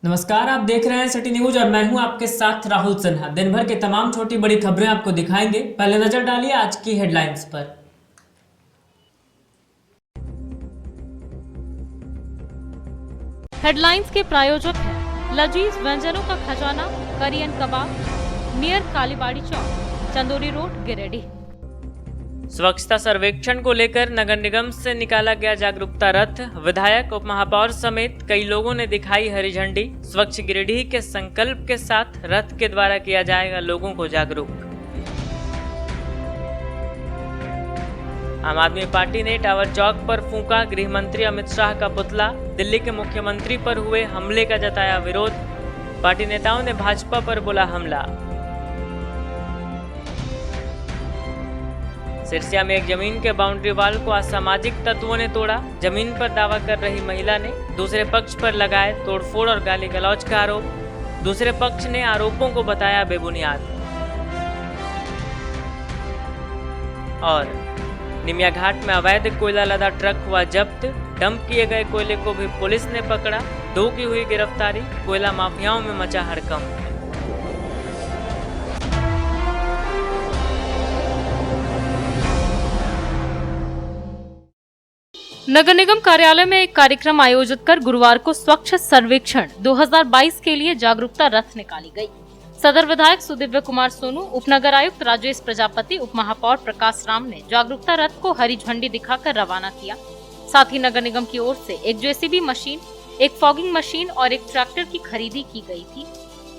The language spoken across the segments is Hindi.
नमस्कार, आप देख रहे हैं सिटी न्यूज और मैं हूं आपके साथ राहुल सिन्हा। दिन भर के तमाम छोटी बड़ी खबरें आपको दिखाएंगे। पहले नजर डालिए आज की हेडलाइंस पर। हेडलाइंस के प्रायोजक हैं लजीज व्यंजनों का खजाना करियन कबाब नियर कालीबाड़ी चौक, चंदोरी रोड, गिरिडीह। स्वच्छता सर्वेक्षण को लेकर नगर निगम से निकाला गया जागरूकता रथ। विधायक, उप महापौर समेत कई लोगों ने दिखाई हरी झंडी। स्वच्छ गिरिडीह के संकल्प के साथ रथ के द्वारा किया जाएगा लोगों को जागरूक। आम आदमी पार्टी ने टावर चौक पर फूंका गृह मंत्री अमित शाह का पुतला। दिल्ली के मुख्यमंत्री पर हुए हमले का जताया विरोध। पार्टी नेताओं ने भाजपा पर बोला हमला। सिरसिया में एक जमीन के बाउंड्री वाल को असामाजिक तत्वों ने तोड़ा। जमीन पर दावा कर रही महिला ने दूसरे पक्ष पर लगाए तोड़फोड़ और गाली गलौज का आरोप। दूसरे पक्ष ने आरोपों को बताया बेबुनियाद। और निमिया घाट में अवैध कोयला लदा ट्रक हुआ जब्त। डंप किए गए कोयले को भी पुलिस ने पकड़ा। 2 की हुई गिरफ्तारी। कोयला माफियाओं में मचा हड़कंप। नगर निगम कार्यालय में एक कार्यक्रम आयोजित कर गुरुवार को स्वच्छ सर्वेक्षण 2022 के लिए जागरूकता रथ निकाली गई। सदर विधायक सुदिव्य कुमार सोनू, उपनगर आयुक्त राजेश प्रजापति, उप महापौर प्रकाश राम ने जागरूकता रथ को हरी झंडी दिखाकर रवाना किया। साथ ही नगर निगम की ओर से एक जेसीबी मशीन, एक फॉगिंग मशीन और एक ट्रैक्टर की खरीदी की गई थी,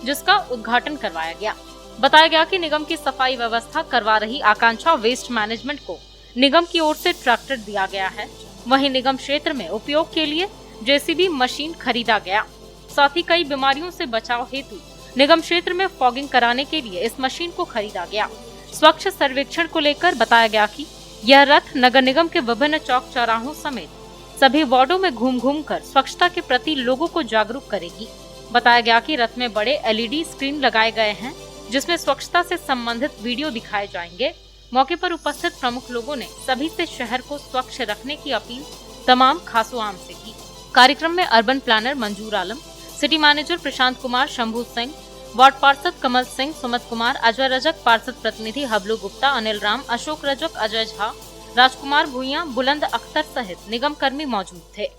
जिसका उद्घाटन करवाया गया। बताया गया कि निगम की सफाई व्यवस्था करवा रही आकांक्षा वेस्ट मैनेजमेंट को निगम की ओर से ट्रैक्टर दिया गया है। वहीं निगम क्षेत्र में उपयोग के लिए जेसीबी मशीन खरीदा गया। साथ ही कई बीमारियों से बचाव हेतु निगम क्षेत्र में फॉगिंग कराने के लिए इस मशीन को खरीदा गया। स्वच्छ सर्वेक्षण को लेकर बताया गया कि यह रथ नगर निगम के विभिन्न चौक चौराहों समेत सभी वार्डों में घूम कर स्वच्छता के प्रति लोगों को जागरूक करेगी। बताया गया कि रथ में बड़े LED स्क्रीन लगाए गए हैं, जिसमें स्वच्छता से संबंधित वीडियो दिखाए जाएंगे। मौके पर उपस्थित प्रमुख लोगों ने सभी से शहर को स्वच्छ रखने की अपील तमाम खासो आम से की। कार्यक्रम में अर्बन प्लानर मंजूर आलम, city manager Prashant Kumar, Shambhu Singh, ward पार्षद कमल सिंह, सुमित कुमार, अजय रजक, पार्षद प्रतिनिधि हबलू गुप्ता, अनिल राम, अशोक रजक, अजय झा, राजकुमार भूइया, बुलंद अख्तर सहित निगम कर्मी मौजूद थे।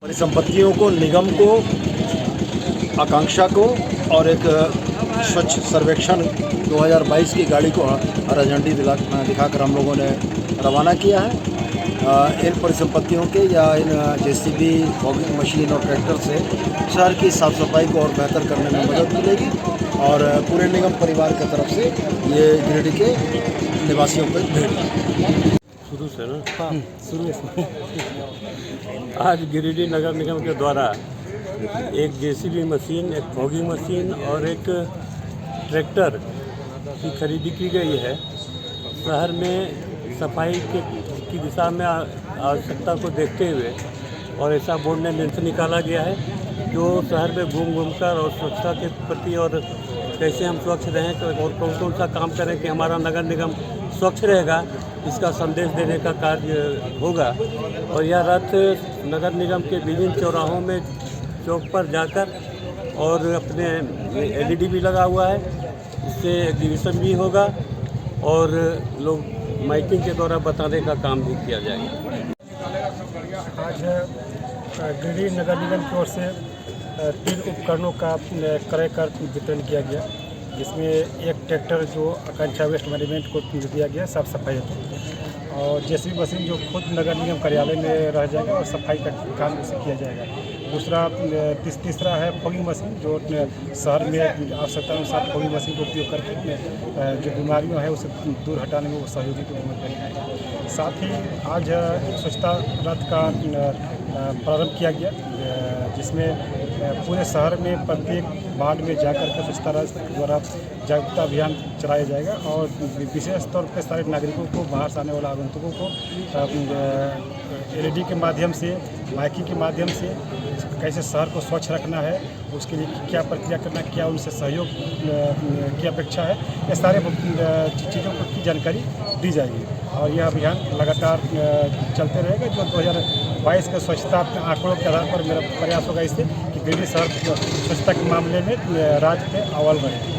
परिसंपत्तियों को, निगम को, आकांक्षा को और एक स्वच्छ सर्वेक्षण 2022 की गाड़ी को हरा झंडी दिखाकर हम लोगों ने रवाना किया है। इन परिसंपत्तियों के या इन जेसीबी, फॉगिंग मशीन और ट्रैक्टर से शहर की साफ सफाई को और बेहतर करने में मदद मिलेगी और पूरे निगम परिवार की तरफ से ये गिरिडीह के निवासियों को भेंट। शुरू से ना? हाँ, शुरू से। आज गिरिडीह नगर निगम के द्वारा एक जेसीबी मशीन, एक फॉगिंग मशीन और एक ट्रैक्टर की खरीदी की गई है। शहर में सफाई की दिशा में आवश्यकता को देखते हुए और ऐसा बोर्ड ने निर्णय निकाला गया है जो शहर में घूम कर और स्वच्छता के प्रति और कैसे हम स्वच्छ रहें और कौन कौन सा काम करें कि हमारा नगर निगम स्वच्छ रहेगा, इसका संदेश देने का कार्य होगा। और यह रथ नगर निगम के विभिन्न चौराहों में चौक पर जाकर और अपने LED भी लगा हुआ है, इससे एग्जीबिशन भी होगा और लोग माइकिंग के द्वारा बताने का काम भी किया जाएगा। आज गिरिडीह नगर निगम की ओर से 3 उपकरणों का क्रय कर वितरण किया गया, जिसमें एक ट्रैक्टर जो आकांक्षा वेस्ट मैनेजमेंट को दिया गया साफ सफाई हेतु, और जेसीबी मशीन जो खुद नगर निगम कार्यालय में रह जाएगा और सफाई का काम उसे किया जाएगा। दूसरा तीसरा है फॉगिंग मशीन, जो शहर में आवश्यकता अनुसार फॉगिंग मशीन का उपयोग करके जो बीमारियां हैं उसे दूर हटाने में वो सहयोगी की भूमिका निभाएगा। साथ ही आज स्वच्छता रथ का प्रारंभ किया गया, जिसमें पूरे शहर में प्रत्येक वार्ड में जाकर के स्वच्छता रथ के द्वारा जागरूकता अभियान चलाया जाएगा और विशेष तौर पर सारे नागरिकों को, बाहर से आने वाले आगंतुकों को LED के माध्यम से, माइकिंग के माध्यम से कैसे शहर को स्वच्छ रखना है, उसके लिए क्या प्रक्रिया करना, क्या उनसे सहयोग की अपेक्षा है, ये सारे चीज़ों की जानकारी दी जाएगी और यह अभियान लगातार चलते रहेगा। जो 2022 के स्वच्छता आंकड़ों के आधार पर मेरा प्रयास होगा इससे कि गिरिडीह शहर स्वच्छता के मामले में राज्य में अव्वल बने।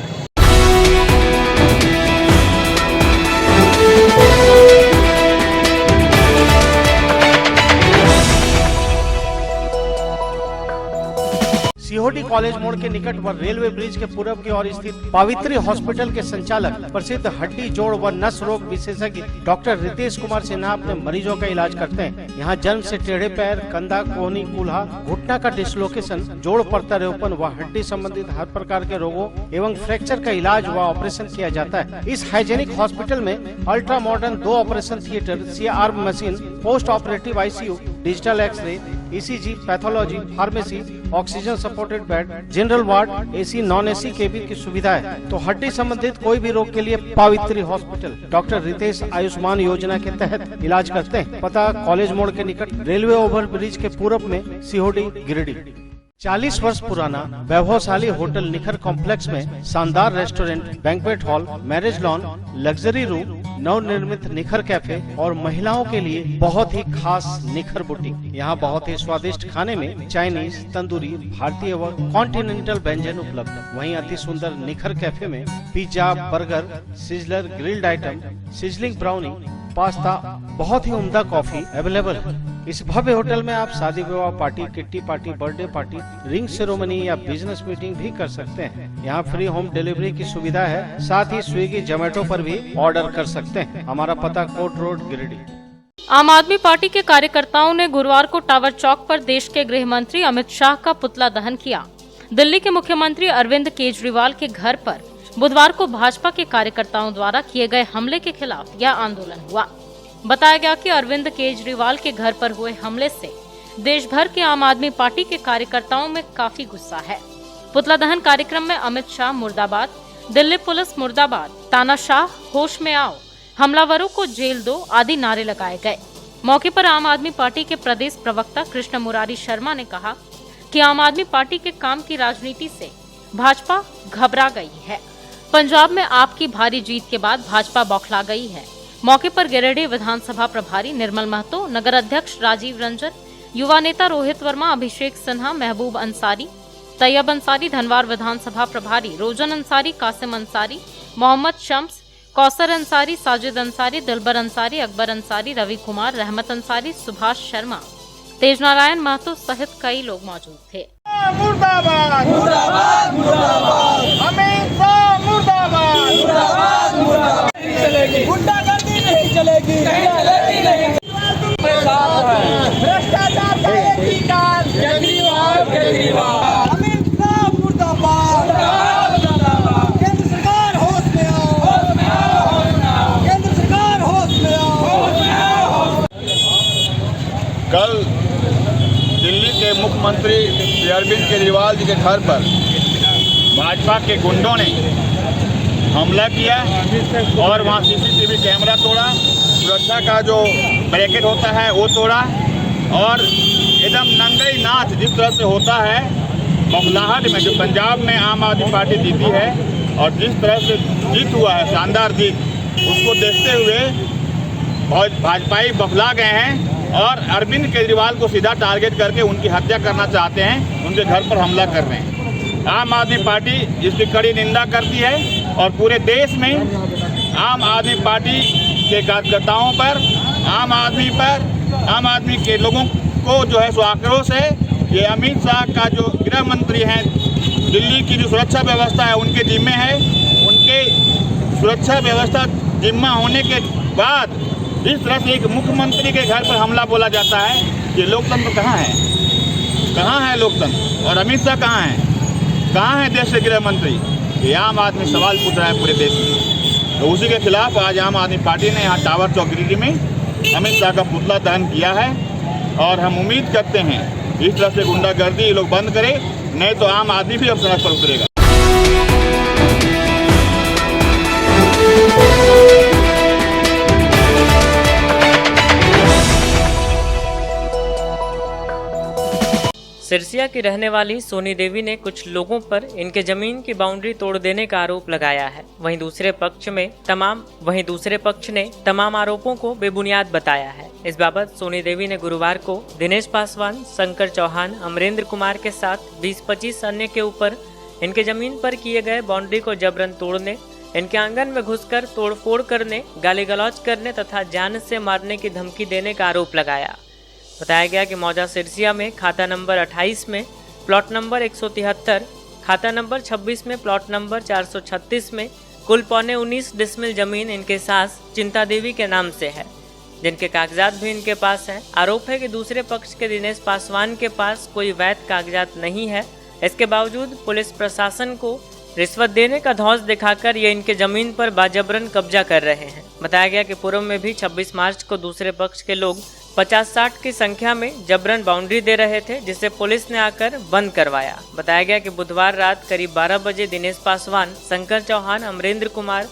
सीहोडी कॉलेज मोड़ के निकट व रेलवे ब्रिज के पूर्व की ओर स्थित पावित्री हॉस्पिटल के संचालक प्रसिद्ध हड्डी जोड़ व नस रोग विशेषज्ञ डॉक्टर रितेश कुमार सिन्हा अपने मरीजों का इलाज करते हैं। यहाँ जन्म से टेढ़े पैर, कंधा, कोहनी, कूल्हा, घुटना का डिसलोकेशन, जोड़ प्रत्यारोपण व हड्डी संबंधित हर प्रकार के रोगों एवं फ्रैक्चर का इलाज व ऑपरेशन किया जाता है। इस हाइजेनिक हॉस्पिटल में ultra modern 2 operation theatre, CR machine, post operative ICU, digital x ray, ECG, pathology, pharmacy, oxygen supported bed, general ward, AC, non AC cabin की सुविधा है। तो हड्डी संबंधित कोई भी रोग के लिए पावित्री हॉस्पिटल डॉक्टर रितेश आयुष्मान योजना के तहत इलाज करते हैं। पता कॉलेज मोड़ के निकट रेलवे ओवर ब्रिज के पूरब में, सीहोडी, गिरिडीह। 40 वर्ष पुराना वैभवशाली होटल निखर कॉम्प्लेक्स में शानदार restaurant, banquet hall, marriage lawn, luxury room, नवनिर्मित निखर कैफे और महिलाओं के लिए बहुत ही खास निखर बुटीक। यहाँ बहुत ही स्वादिष्ट खाने में चाइनीज, तंदूरी, भारतीय व कॉन्टिनेंटल व्यंजन उपलब्ध। वहीं अति सुंदर निखर कैफे में pizza, burger, sizzler, grilled item, sizzling brownie, pasta, बहुत ही उम्दा कॉफी अवेलेबल है। इस भव्य होटल में आप शादी विवाह party, kitty party, birthday party, ring ceremony या बिजनेस मीटिंग भी कर सकते हैं। यहाँ फ्री होम डिलीवरी की सुविधा है, साथ ही स्विगी, जोमेटो पर भी ऑर्डर कर सकते हैं। हमारा पता कोट रोड, गिरिडीह। आम आदमी पार्टी के कार्यकर्ताओं ने गुरुवार को टावर चौक पर देश के गृह मंत्री अमित शाह का पुतला दहन किया। दिल्ली के मुख्यमंत्री अरविंद केजरीवाल के घर पर बुधवार को भाजपा के कार्यकर्ताओं द्वारा किए गए हमले के खिलाफ यह आंदोलन हुआ। बताया गया कि अरविंद केजरीवाल के घर पर हुए हमले से देश भर के आम आदमी पार्टी के कार्यकर्ताओं में काफी गुस्सा है। पुतला दहन कार्यक्रम में अमित शाह मुर्दाबाद, दिल्ली पुलिस मुर्दाबाद, तानाशाह, होश में आओ, हमलावरों को जेल दो आदि नारे लगाए गए। मौके पर आम आदमी पार्टी के प्रदेश प्रवक्ता कृष्ण मुरारी शर्मा ने कहा कि आम आदमी पार्टी के काम की राजनीति से भाजपा घबरा गई है। पंजाब में आपकी भारी जीत के बाद भाजपा बौखला गई है। मौके पर गिरिडीह विधानसभा प्रभारी निर्मल महतो, नगर अध्यक्ष राजीव रंजन, युवा नेता रोहित वर्मा, अभिषेक सिन्हा, महबूब अंसारी, तैयब अंसारी, धनवार विधानसभा प्रभारी रोजन अंसारी, कासिम अंसारी, मोहम्मद शम्स, कौसर अंसारी, साजिद अंसारी, दिलबर अंसारी, अकबर अंसारी, रवि कुमार, रहमत अंसारी, सुभाष शर्मा, तेज नारायण महतो सहित कई लोग मौजूद थे। मुर्दाबाद मुर्दाबाद मुर्दाबाद, अमित शाह मुर्दाबाद मुर्दाबाद मुर्दाबाद, गुंडागर्दी नहीं चलेगी, नहीं चलेगी, नहीं। भ्रष्टाचार का एक ही काल, केजरीवाल केजरीवाल, अमित शाह मुर्दाबाद मुर्दाबाद, केंद्र सरकार होश में आओ, होश में आओ, होश में आओ, केंद्र सरकार होश में आओ, होश में आओ। कल दिल्ली के मुख्यमंत्री अरविंद केजरीवाल जी के घर पर भाजपा के गुंडों ने हमला किया और वहाँ CCTV कैमरा तोड़ा, सुरक्षा का जो ब्रैकेट होता है वो तोड़ा और एकदम नंगई नाच जिस तरह से होता है बौखलाहट में, जो पंजाब में आम आदमी पार्टी जीती है और जिस तरह से जीत हुआ है, शानदार जीत, उसको देखते हुए भाजपाई बौखला गए हैं और अरविंद केजरीवाल को सीधा टारगेट करके उनकी हत्या करना चाहते हैं, उनके घर पर हमला कर रहे हैं। आम आदमी पार्टी इसकी कड़ी निंदा करती है और पूरे देश में आम आदमी पार्टी के कार्यकर्ताओं पर, आम आदमी के लोगों को जो है सो आक्रोश है। ये अमित शाह का जो गृह मंत्री हैं, दिल्ली की जो सुरक्षा व्यवस्था है उनके जिम्मे है। उनके सुरक्षा व्यवस्था जिम्मा होने के बाद इस तरह से एक मुख्यमंत्री के घर पर हमला बोला जाता है, ये लोकतंत्र कहाँ है? कहाँ है लोकतंत्र? और अमित शाह कहाँ है? कहाँ है देश के गृह मंत्री? ये आम आदमी सवाल पूछ रहा है पूरे देश में। तो उसी के खिलाफ आज आम आदमी पार्टी ने यहाँ टावर चौक गिरिडीह में अमित शाह का पुतला दहन किया है और हम उम्मीद करते हैं इस तरह से गुंडागर्दी ये लोग बंद करें, नहीं तो आम आदमी भी अब सड़क पर उतरेगा। सिरसिया की रहने वाली सोनी देवी ने कुछ लोगों पर इनके जमीन की बाउंड्री तोड़ देने का आरोप लगाया है। वहीं दूसरे पक्ष ने तमाम आरोपों को बेबुनियाद बताया है। इस बाबत सोनी देवी ने गुरुवार को दिनेश पासवान, शंकर चौहान, अमरेंद्र कुमार के साथ 20-25 अन्य के ऊपर इनके जमीन पर किए गए बाउंड्री को जबरन तोड़ने, इनके आंगन में घुसकर तोड़फोड़ करने, गाली गलौज करने तथा जान से मारने की धमकी देने का आरोप लगाया। बताया गया कि मौजा सिरसिया में खाता नंबर 28 में प्लॉट नंबर 173, खाता नंबर 26 में प्लॉट नंबर 436 में कुल 19.25 डिसमिल जमीन इनके सास चिंता देवी के नाम से है, जिनके कागजात भी इनके पास हैं। आरोप है कि दूसरे पक्ष के दिनेश पासवान के पास कोई वैध कागजात नहीं है। इसके बावजूद पुलिस प्रशासन को रिश्वत देने का धौंस दिखाकर ये इनके जमीन पर बाजबरन कब्जा कर रहे हैं। बताया गया कि पूर्व में भी 26 मार्च को दूसरे पक्ष के लोग 50-60 की संख्या में जबरन बाउंड्री दे रहे थे, जिसे पुलिस ने आकर बंद करवाया। बताया गया कि बुधवार रात करीब 12 बजे दिनेश पासवान, शंकर चौहान, अमरेंद्र कुमार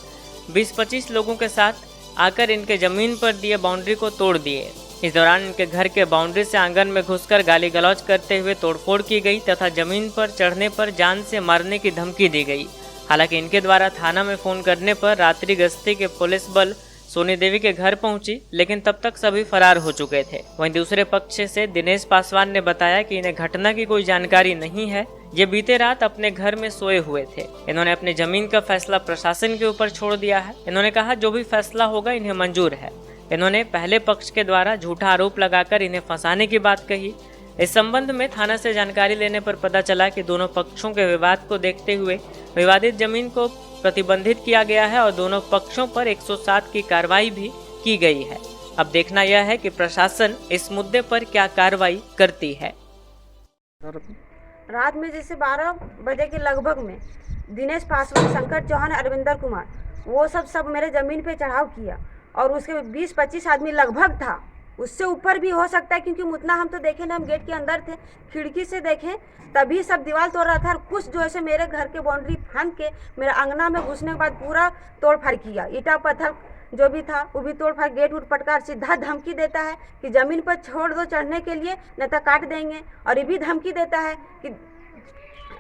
20-25 लोगों के साथ आकर इनके जमीन पर दिए बाउंड्री को तोड़ दिए। इस दौरान इनके घर के बाउंड्री से आंगन में घुसकर गाली गलौज करते हुए तोड़फोड़ की गई तथा जमीन पर चढ़ने पर जान से मारने की धमकी दी गई। हालांकि इनके द्वारा थाना में फोन करने पर रात्रि गश्ती के पुलिस बल सोनी देवी के घर पहुंची, लेकिन तब तक सभी फरार हो चुके थे। वहीं दूसरे पक्ष से दिनेश पासवान ने बताया कि इन्हें घटना की कोई जानकारी नहीं है। ये बीते रात अपने घर में सोए हुए थे। इन्होंने अपनी जमीन का फैसला प्रशासन के ऊपर छोड़ दिया है। इन्होंने कहा जो भी फैसला होगा इन्हें मंजूर है। इन्होंने पहले पक्ष के द्वारा झूठा आरोप लगाकर इन्हें फंसाने की बात कही। इस संबंध में थाना से जानकारी लेने पर पता चला कि दोनों पक्षों के विवाद को देखते हुए विवादित जमीन को प्रतिबंधित किया गया है और दोनों पक्षों पर 107 की कार्रवाई भी की गई है। अब देखना यह है कि प्रशासन इस मुद्दे पर क्या कार्रवाई करती है। रात में जैसे 12 बजे के लगभग में दिनेश पासवान, शंकर चौहान, अरविंदर कुमार वो सब मेरे ज़मीन पे चढ़ाव किया और उसके 20-25 आदमी लगभग था। उससे ऊपर भी हो सकता है क्योंकि उतना हम तो देखे ना, हम गेट के अंदर थे, खिड़की से देखें तभी सब दीवार तोड़ रहा था। और कुछ जो ऐसे मेरे घर के बाउंड्री फांद के मेरे अंगना में घुसने के बाद पूरा तोड़ फाड़ किया। ईटा पत्थर जो भी था वो भी तोड़ फाड़, गेट उठ पटकार सीधा धमकी देता है कि ज़मीन पर छोड़ दो चढ़ने के लिए, नहीं तो काट देंगे। और ये भी धमकी देता है कि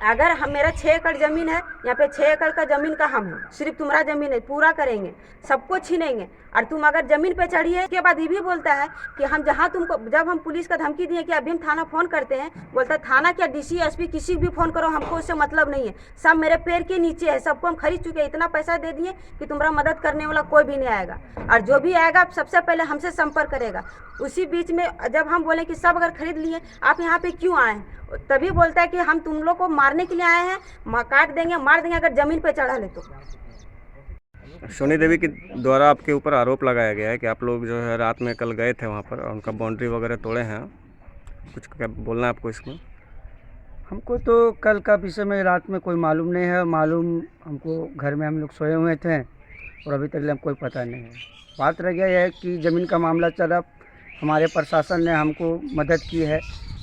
अगर हम मेरा 6 एकड़ ज़मीन है, यहाँ पे 6 एकड़ का ज़मीन का हम है, सिर्फ तुम्हारा ज़मीन है, पूरा करेंगे, सबको छीनेंगे और तुम अगर ज़मीन पे चढ़िए। के बाद ये भी बोलता है कि हम जहाँ तुमको, जब हम पुलिस का धमकी दिए कि अभी हम थाना फ़ोन करते हैं, बोलता है थाना क्या DC SP किसी भी फ़ोन करो, हमको उससे मतलब नहीं है, सब मेरे पैर के नीचे है, सबको हम खरीद चुके हैं, इतना पैसा दे दिए कि तुम्हारा मदद करने वाला कोई भी नहीं आएगा और जो भी आएगा सबसे पहले हमसे संपर्क करेगा। उसी बीच में जब हम बोले कि सब अगर खरीद लिए, आप यहाँ पे क्यों आए हैं, तभी बोलता है कि हम तुम लोग को मारने के लिए आए हैं, काट देंगे, मार देंगे अगर ज़मीन पे चढ़ा ले तो। सोनी देवी के द्वारा आपके ऊपर आरोप लगाया गया है कि आप लोग जो है रात में कल गए थे वहाँ पर और उनका बाउंड्री वगैरह तोड़े हैं। कुछ क्या बोलना है आपको इसमें? हमको तो कल का विषय में रात में कोई मालूम नहीं है। मालूम हमको घर में हम लोग सोए हुए थे और अभी तक कोई पता नहीं है। बात रह गया है कि ज़मीन का मामला चला, हमारे प्रशासन ने हमको मदद की है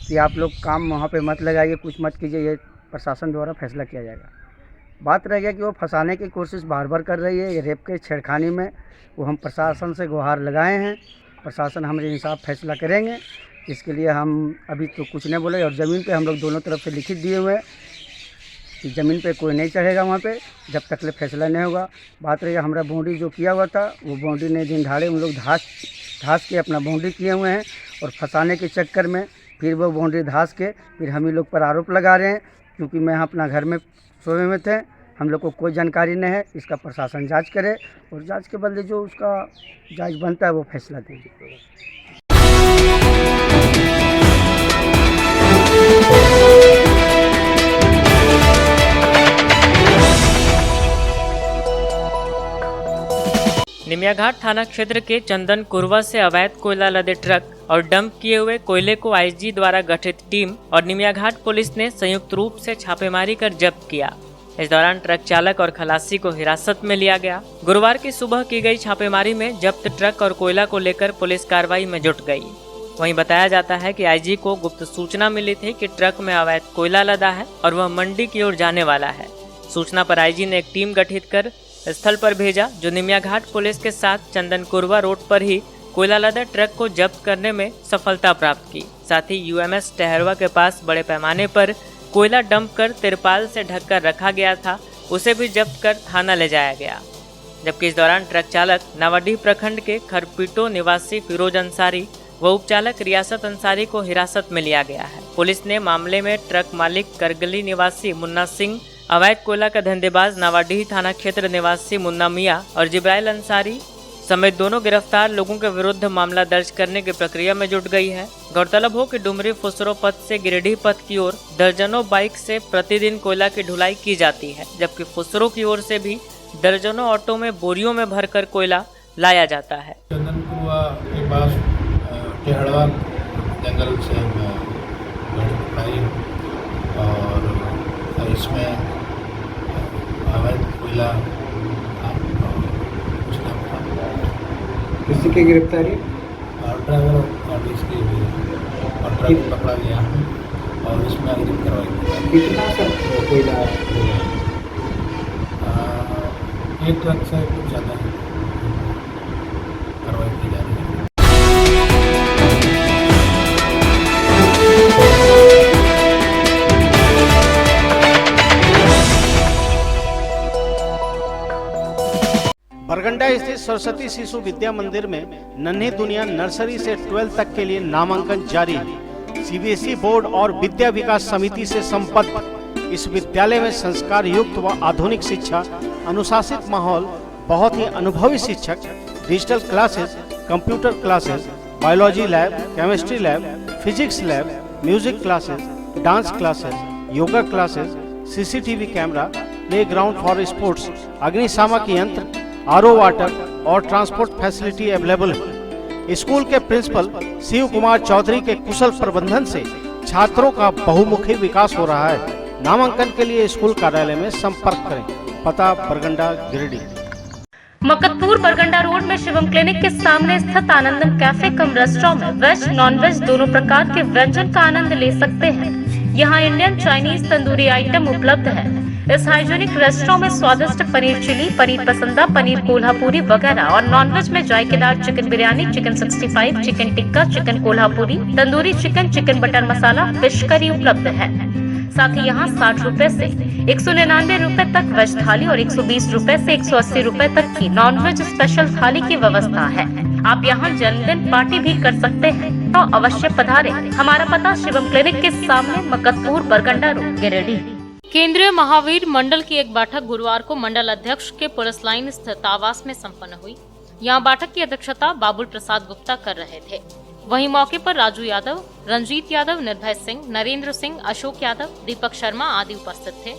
कि आप लोग काम वहाँ पे मत लगाइए, कुछ मत कीजिए, ये प्रशासन द्वारा फैसला किया जाएगा। बात रह गया कि वो फंसाने की कोशिश बार बार कर रही है। ये रेप के छेड़खानी में वो हम प्रशासन से गुहार लगाए हैं, प्रशासन हमारे इंसाफ फैसला करेंगे। इसके लिए हम अभी तो कुछ नहीं बोले और ज़मीन पे हम लोग दोनों तरफ से लिखित दिए हुए हैं कि ज़मीन पे कोई नहीं चढ़ेगा वहाँ पे जब तक ले फैसला नहीं होगा। बात रही हमारा बाउंड्री जो किया हुआ था, वो बाउंड्री ने दिन ढाड़े उन लोग धास के अपना बाउंड्री किए हुए हैं और फंसाने के चक्कर में फिर वो बाउंड्री धास के फिर हम ही लोग पर आरोप लगा रहे हैं। क्योंकि मैं अपना घर में सोए में थे, हम लोग को कोई जानकारी नहीं है। इसका प्रशासन जांच करे और जांच के बदले जो उसका जांच बनता है वो फैसला देंगे। निमियाघाट थाना क्षेत्र के चंदन कुरवा से अवैध कोयला लदे ट्रक और डंप किए हुए कोयले को आईजी द्वारा गठित टीम और निमियाघाट पुलिस ने संयुक्त रूप से छापेमारी कर जब्त किया। इस दौरान ट्रक चालक और खलासी को हिरासत में लिया गया। गुरुवार की सुबह की गई छापेमारी में जब्त ट्रक और कोयला को लेकर पुलिस कार्रवाई में जुट गई। वहीं बताया जाता है कि आईजी को गुप्त सूचना मिली थी कि ट्रक में अवैध कोयला लदा है और वह मंडी की ओर जाने वाला है। सूचना पर आईजी ने एक टीम गठित कर स्थल पर भेजा, जो निमिया घाट पुलिस के साथ चंदन कुरवा रोड पर ही कोयला लदा ट्रक को जब्त करने में सफलता प्राप्त की। साथ ही यूएमएस टहरवा के पास बड़े पैमाने पर कोयला डंप कर तिरपाल से ढककर रखा गया था, उसे भी जब्त कर थाना ले जाया गया। जबकि इस दौरान ट्रक चालक नावाडीह प्रखंड के खरपीटो निवासी फिरोज अंसारी व उपचालक रियासत अंसारी को हिरासत में लिया गया है। पुलिस ने मामले में ट्रक मालिक करगली निवासी मुन्ना सिंह, अवैध कोयला का धंधेबाज नावाडीह थाना क्षेत्र निवासी मुन्ना मियां और जिब्राइल अंसारी समेत दोनों गिरफ्तार लोगों के विरुद्ध मामला दर्ज करने की प्रक्रिया में जुट गई है। गौरतलब हो कि डुमरी फुसरो पथ से गिरिडीह पथ की ओर दर्जनों बाइक से प्रतिदिन कोयला की ढुलाई की जाती है, जबकि फुसरो की ओर से भी दर्जनों ऑटो में बोरियों में भरकर कोयला लाया जाता है। चंदन कुरवा के पास टेहड़वा जंगल से गाड़ी पकड़ाई और इसमें अवैध कोयला किसी की गिरफ्तारी ड्राइवर और इसकी और ट्रक पकड़ा गया और इसमें अग्रिम कार्रवाई की। कितना सब कोयला एक ट्रक से कुछ ज़्यादा कार्रवाई की जा रही है। बरगंडा स्थित सरस्वती शिशु विद्या मंदिर में नन्ही दुनिया नर्सरी से 12 तक के लिए नामांकन जारी। सीबीएसई बोर्ड और विद्या विकास समिति से संबद्ध इस विद्यालय में संस्कार युक्त व आधुनिक शिक्षा, अनुशासित माहौल, बहुत ही अनुभवी शिक्षक, digital classes, computer classes, biology lab, chemistry lab, physics lab, music classes, dance classes, yoga classes, CCTV camera, playground for sports, अग्निशामक यंत्र, आरओ वाटर और ट्रांसपोर्ट फैसिलिटी अवेलेबल है। स्कूल के प्रिंसिपल शिव कुमार चौधरी के कुशल प्रबंधन से छात्रों का बहुमुखी विकास हो रहा है। नामांकन के लिए स्कूल कार्यालय में संपर्क करें। पता बरगंडा गिरिडीह। मकतपुर बरगंडा रोड में शिवम क्लिनिक के सामने स्थित आनंदम कैफे कम रेस्टोरेंट में वेज नॉन वेज दोनों प्रकार के व्यंजन का आनंद ले सकते हैं। यहाँ इंडियन, चाइनीज, तंदूरी आइटम उपलब्ध है। इस हाइजीनिक रेस्टोरेंट में स्वादिष्ट पनीर चिली, पनीर पसंदा, पनीर कोल्हापुरी वगैरह और नॉनवेज में जायकेदार chicken biryani, chicken 65, chicken tikka, chicken Kolhapuri, tandoori chicken, chicken butter masala, fish curry उपलब्ध है। साथ ही यहाँ 60 रुपए से 199 रुपए तक वेज थाली और 120 रुपए से 180 रुपए तक की नॉनवेज स्पेशल थाली की व्यवस्था है। आप यहाँ जन्मदिन पार्टी भी कर सकते हैं, तो अवश्य पधारें। हमारा पता शिवम क्लिनिक के सामने, मकतपुर, बरगंडा रोड, गिरिडीह। केंद्रीय महावीर मंडल की एक बैठक गुरुवार को मंडल अध्यक्ष के पुलिस लाइन स्थित आवास में संपन्न हुई। यहाँ बैठक की अध्यक्षता बाबुल प्रसाद गुप्ता कर रहे थे। वहीं मौके पर राजू यादव, रंजीत यादव, निर्भय सिंह, नरेंद्र सिंह, अशोक यादव, दीपक शर्मा आदि उपस्थित थे।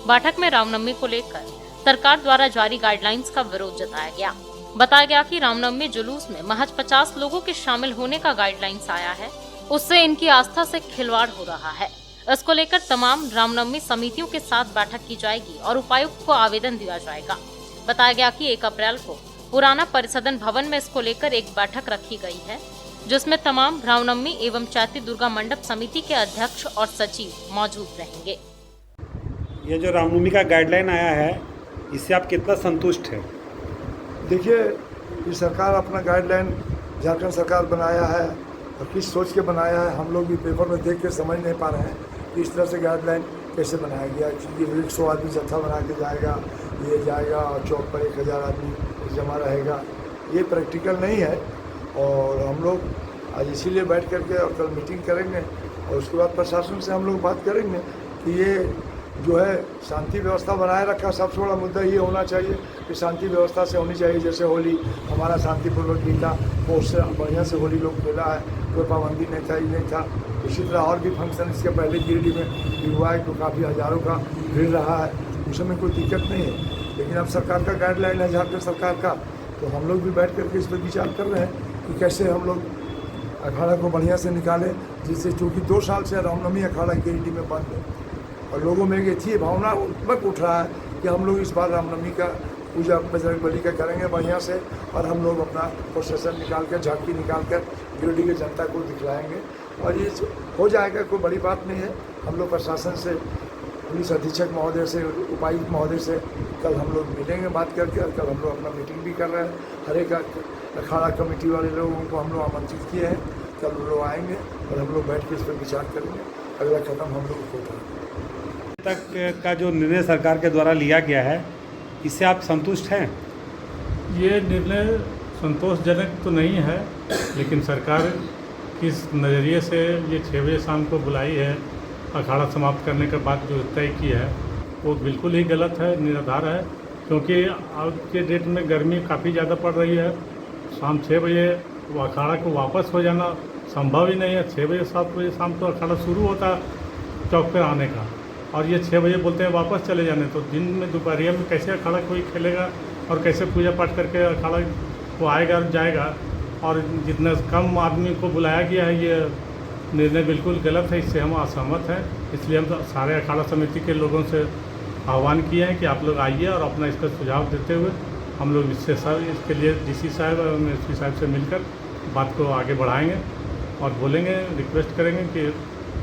बैठक में रामनवमी को लेकर सरकार द्वारा जारी गाइडलाइंस का विरोध जताया गया। बताया गया कि रामनवमी जुलूस में महज 50 लोगों के शामिल होने का गाइडलाइंस आया है, उससे इनकी आस्था से खिलवाड़ हो रहा है। इसको लेकर तमाम रामनवमी समितियों के साथ बैठक की जाएगी और उपायुक्त को आवेदन दिया जाएगा। बताया गया कि 1 अप्रैल को पुराना परिसदन भवन में इसको लेकर एक बैठक रखी गई है, जिसमें तमाम रामनवमी एवं चैती दुर्गा मंडप समिति के अध्यक्ष और सचिव मौजूद रहेंगे। ये जो रामनवमी का गाइडलाइन आया है, इससे आप कितना संतुष्ट हैं? देखिए, ये सरकार अपना गाइडलाइन झारखंड सरकार बनाया है और किस सोच के बनाया है, हम लोग भी पेपर में देख के समझ नहीं पा रहे हैं कि इस तरह से गाइडलाइन कैसे बनाया गया। क्योंकि 100 आदमी जत्था बना के जाएगा, ये जाएगा और चौक पर 1000 आदमी जमा रहेगा, ये प्रैक्टिकल नहीं है। और हम लोग आज इसीलिए बैठ करके और कल मीटिंग करेंगे और उसके बाद प्रशासन से हम लोग बात करेंगे कि ये जो है शांति व्यवस्था बनाए रखा। सबसे बड़ा मुद्दा ये होना चाहिए कि शांति व्यवस्था से होनी चाहिए। जैसे होली हमारा शांतिपूर्वक बीता, बहुत से बढ़िया से होली लोग खेला है, कोई पाबंदी नहीं था, ये नहीं था। इसी तरह और भी फंक्शन इसके पहले गिरिडीह में भी हुआ है, तो काफ़ी हज़ारों का भीड़ रहा है, उसमें कोई दिक्कत नहीं है। लेकिन अब सरकार का गाइडलाइन है, झारखंड सरकार का, तो हम लोग भी बैठ करके इस पर विचार कर रहे हैं कि कैसे हम लोग अखाड़ा को बढ़िया से निकालें, जिससे चूँकि 2 साल से रामनवमी अखाड़ा गिरिडीह में बंद है और लोगों में ये थी भावना उठ रहा है कि हम लोग इस बार रामनवमी का पूजा बजरंग बली का करेंगे बढ़िया से, और हम लोग अपना प्रोसेसन निकाल कर, झांकी निकाल कर गिरिडीह की जनता को दिखलाएंगे, और ये हो जाएगा, कोई बड़ी बात नहीं है। हम लोग प्रशासन से, पुलिस अधीक्षक महोदय से, उपायुक्त महोदय से कल हम लोग मिलेंगे बात करके, और कल हम लोग अपना मीटिंग भी कर रहे हैं। हर एक अखाड़ा कमेटी वाले लोगों को हम लोग आमंत्रित किए हैं, कल वो लोग आएंगे और हम लोग बैठ के इस पर विचार करेंगे, अगला कदम हम लोग उठाएंगे। तक का जो निर्णय सरकार के द्वारा लिया गया है, इससे आप संतुष्ट हैं? ये निर्णय संतोषजनक तो नहीं है, लेकिन सरकार किस नज़रिए से ये 6 बजे शाम को बुलाई है, अखाड़ा समाप्त करने के बाद जो तय की है, वो बिल्कुल ही गलत है, निराधार है। क्योंकि आज के डेट में गर्मी काफ़ी ज़्यादा पड़ रही है। शाम 6 बजे वो अखाड़ा को वापस हो जाना संभव ही नहीं है। 6 बजे 7 बजे शाम तो अखाड़ा शुरू होता चौक पर आने का, और ये 6 बजे बोलते हैं वापस चले जाने। तो दिन में दोपहरिया में कैसे अखाड़ा कोई खेलेगा और कैसे पूजा पाठ करके अखाड़ा वो आएगा और जाएगा। और जितना कम आदमी को बुलाया गया है, ये निर्णय बिल्कुल गलत है, इससे हम असहमत हैं। इसलिए हम सारे अखाड़ा समिति के लोगों से आह्वान किए हैं कि आप लोग आइए और अपना इसका सुझाव देते हुए हम लोग इसके लिए डीसी साहब और एसपी साहब से मिलकर बात को आगे बढ़ाएंगे और बोलेंगे, रिक्वेस्ट करेंगे कि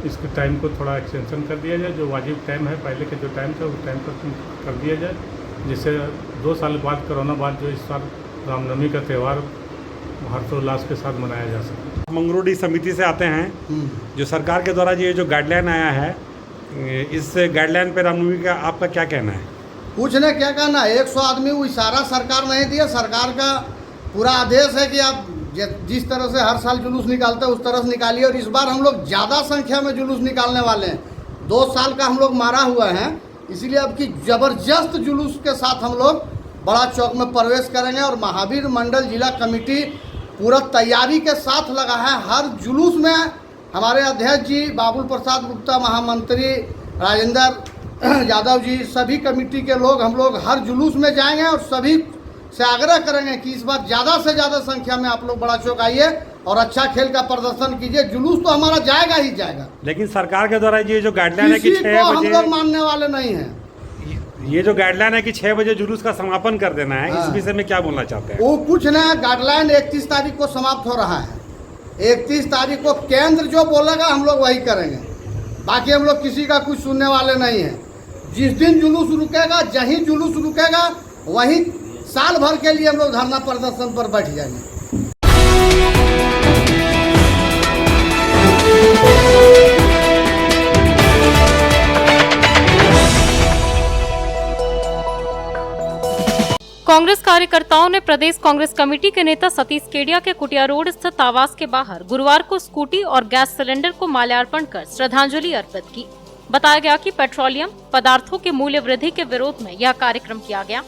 इसके टाइम को थोड़ा एक्सटेंशन कर दिया जाए। जो वाजिब टाइम है, पहले के जो टाइम था उस टाइम पर कर दिया जाए, जिससे 2 साल बाद, कोरोना बाद जो इस साल रामनवमी का त्यौहार हर्षोल्लास के साथ मनाया जा सके। मंगरूडी समिति से आते हैं, जो सरकार के द्वारा ये जो गाइडलाइन आया है, इस गाइडलाइन पे रामनवमी का आपका क्या कहना है? कुछ नहीं, क्या कहना है, 100 आदमी वो इशारा सरकार नहीं दिया। सरकार का पूरा आदेश है कि आप जिस तरह से हर साल जुलूस निकालते हैं उस तरह से निकालिए। और इस बार हम लोग ज़्यादा संख्या में जुलूस निकालने वाले हैं। 2 साल का हम लोग मारा हुआ है, इसीलिए अब की ज़बरदस्त जुलूस के साथ हम लोग बड़ा चौक में प्रवेश करेंगे। और महावीर मंडल जिला कमेटी पूरा तैयारी के साथ लगा है। हर जुलूस में हमारे अध्यक्ष जी बाबुल प्रसाद गुप्ता, महामंत्री राजेंद्र यादव जी, सभी कमेटी के लोग, हम लोग हर जुलूस में जाएंगे और सभी से आग्रह करेंगे कि इस बार ज़्यादा से ज़्यादा संख्या में आप लोग बड़ा चौक आइए और अच्छा खेल का प्रदर्शन कीजिए। जुलूस तो हमारा जाएगा ही जाएगा, लेकिन सरकार के द्वारा ये जो गाइडलाइन है कि 6 बजे, हम लोग मानने वाले नहीं हैं। ये जो गाइडलाइन है कि 6 बजे जुलूस का समापन कर देना है, इस विषय में क्या बोलना चाहते हैं? वो कुछ ना, गाइडलाइन 31 तारीख को समाप्त हो रहा है। 31 तारीख को केंद्र जो बोलेगा हम लोग वही करेंगे। बाकी हम लोग किसी का कुछ सुनने वाले नहीं हैं। जिस दिन जुलूस रुकेगा, जहीं जुलूस रुकेगा, वहीं साल भर के लिए हम लोग धरना प्रदर्शन पर बैठ जाएंगे। कांग्रेस कार्यकर्ताओं ने प्रदेश कांग्रेस कमेटी के नेता सतीश केडिया के कुटिया रोड स्थित आवास के बाहर गुरुवार को स्कूटी और गैस सिलेंडर को माल्यार्पण कर श्रद्धांजलि अर्पित की। बताया गया कि पेट्रोलियम पदार्थों के मूल्य वृद्धि के विरोध में यह कार्यक्रम किया गया।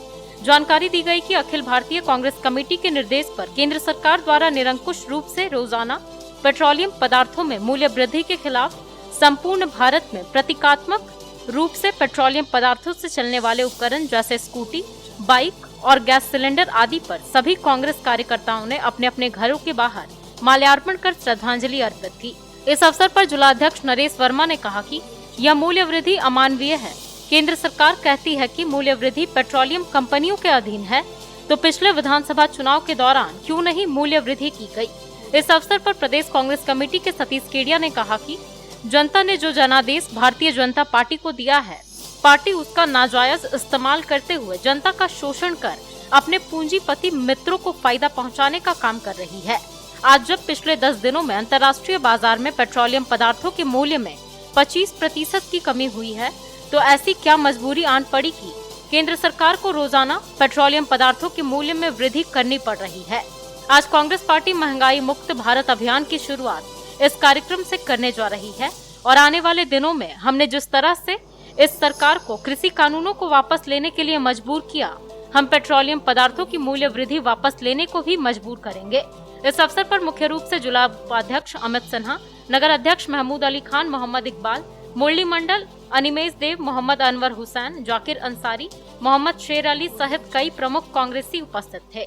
जानकारी दी गई कि अखिल भारतीय कांग्रेस कमेटी के निर्देश पर केंद्र सरकार द्वारा निरंकुश रूप से रोजाना पेट्रोलियम पदार्थों में मूल्य वृद्धि के खिलाफ संपूर्ण भारत में प्रतीकात्मक रूप से पेट्रोलियम पदार्थों से चलने वाले उपकरण जैसे स्कूटी, बाइक और गैस सिलेंडर आदि पर सभी कांग्रेस कार्यकर्ताओं ने अपने अपने घरों के बाहर माल्यार्पण कर श्रद्धांजलि अर्पित की। इस अवसर पर जिलाध्यक्ष नरेश वर्मा ने कहा कि यह मूल्य वृद्धि अमानवीय है। केंद्र सरकार कहती है कि मूल्य वृद्धि पेट्रोलियम कंपनियों के अधीन है, तो पिछले विधानसभा चुनाव के दौरान क्यों नहीं मूल्य वृद्धि की गई। इस अवसर पर प्रदेश कांग्रेस कमेटी के सतीश केडिया ने कहा कि जनता ने जो जनादेश भारतीय जनता पार्टी को दिया है, पार्टी उसका नाजायज इस्तेमाल करते हुए जनता का शोषण कर अपने पूंजीपति मित्रों को फायदा पहुंचाने का काम कर रही है। आज जब पिछले 10 दिनों में अंतर्राष्ट्रीय बाजार में पेट्रोलियम पदार्थों के मूल्य में 25% की कमी हुई है, तो ऐसी क्या मजबूरी आन पड़ी कि केंद्र सरकार को रोजाना पेट्रोलियम पदार्थों के मूल्य में वृद्धि करनी पड़ रही है। आज कांग्रेस पार्टी महंगाई मुक्त भारत अभियान की शुरुआत इस कार्यक्रम से करने जा रही है और आने वाले दिनों में हमने जिस तरह से इस सरकार को कृषि कानूनों को वापस लेने के लिए मजबूर किया, हम पेट्रोलियम पदार्थों की मूल्य वृद्धि वापस लेने को भी मजबूर करेंगे। इस अवसर पर मुख्य रूप से जिला उपाध्यक्ष अमित सिन्हा, नगर अध्यक्ष महमूद अली खान, मोहम्मद इकबाल, मुरली मंडल, अनिमेश देव, मोहम्मद अनवर हुसैन, जाकिर अंसारी, मोहम्मद शेर अली सहित कई प्रमुख कांग्रेसी उपस्थित थे।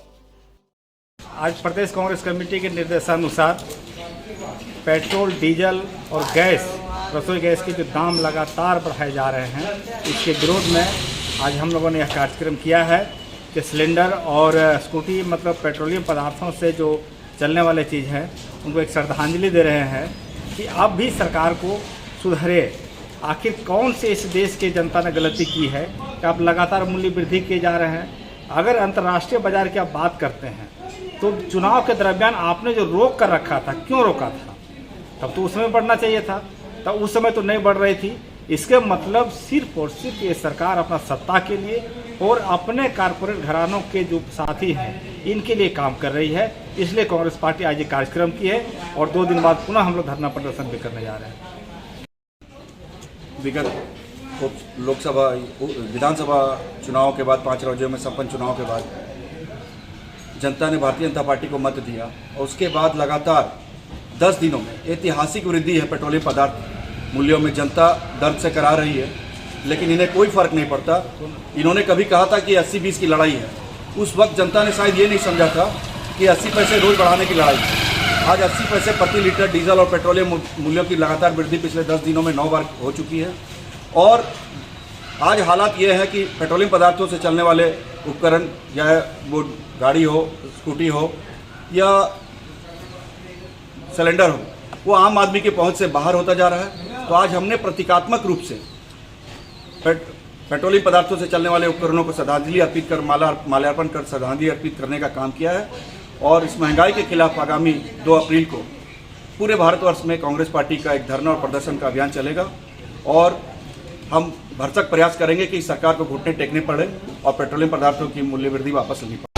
आज प्रदेश कांग्रेस कमेटी के निर्देशानुसार पेट्रोल, डीजल और गैस, रसोई गैस के जो दाम लगातार बढ़ाए जा रहे हैं, इसके विरोध में आज हम लोगों ने यह कार्यक्रम किया है कि सिलेंडर और स्कूटी मतलब पेट्रोलियम पदार्थों से जो चलने वाले चीज़ हैं उनको एक श्रद्धांजलि दे रहे हैं कि आप भी सरकार को सुधरे। आखिर कौन से इस देश की जनता ने गलती की है कि आप लगातार मूल्य वृद्धि किए जा रहे हैं। अगर अंतर्राष्ट्रीय बाजार की आप बात करते हैं तो चुनाव के दरमियान आपने जो रोक कर रखा था, क्यों रोका था? तब तो उस समय बढ़ना चाहिए था, तब उस समय तो नहीं बढ़ रही थी। इसके मतलब सिर्फ और सिर्फ ये सरकार अपना सत्ता के लिए और अपने कारपोरेट घरानों के जो साथी हैं इनके लिए काम कर रही है। इसलिए कांग्रेस पार्टी आज ये कार्यक्रम की है और 2 दिन बाद पुनः हम लोग धरना प्रदर्शन भी करने जा रहे हैं। विगत लोकसभा विधानसभा चुनाव के बाद 5 राज्यों में संपन्न चुनाव के बाद जनता ने भारतीय जनता पार्टी को मत दिया और उसके बाद लगातार 10 दिनों में ऐतिहासिक वृद्धि है पेट्रोलियम पदार्थ मूल्यों में। जनता दर्द से करा रही है, लेकिन इन्हें कोई फर्क नहीं पड़ता। इन्होंने कभी कहा था कि 80-20 की लड़ाई है, उस वक्त जनता ने शायद ये नहीं समझा था कि 80 पैसे रोज बढ़ाने की लड़ाई है। आज 80 पैसे प्रति लीटर डीजल और पेट्रोलियम मूल्यों की लगातार वृद्धि पिछले 10 दिनों में 9 बार हो चुकी है। और आज हालात ये है कि पेट्रोलियम पदार्थों से चलने वाले उपकरण, चाहे वो गाड़ी हो, स्कूटी हो या सिलेंडर हो, वो आम आदमी की पहुंच से बाहर होता जा रहा है। तो आज हमने प्रतीकात्मक रूप से पेट्रोलियम पदार्थों से चलने वाले उपकरणों को श्रद्धांजलि अर्पित कर माल्यार्पण कर श्रद्धांजलि अर्पित करने का काम किया है। और इस महंगाई के खिलाफ आगामी 2 अप्रैल को पूरे भारतवर्ष में कांग्रेस पार्टी का एक धरना और प्रदर्शन का अभियान चलेगा और हम भरसक प्रयास करेंगे कि सरकार को घुटने टेकने पड़े और पेट्रोलियम पदार्थों की मूल्य वृद्धि वापस लेनी पड़े।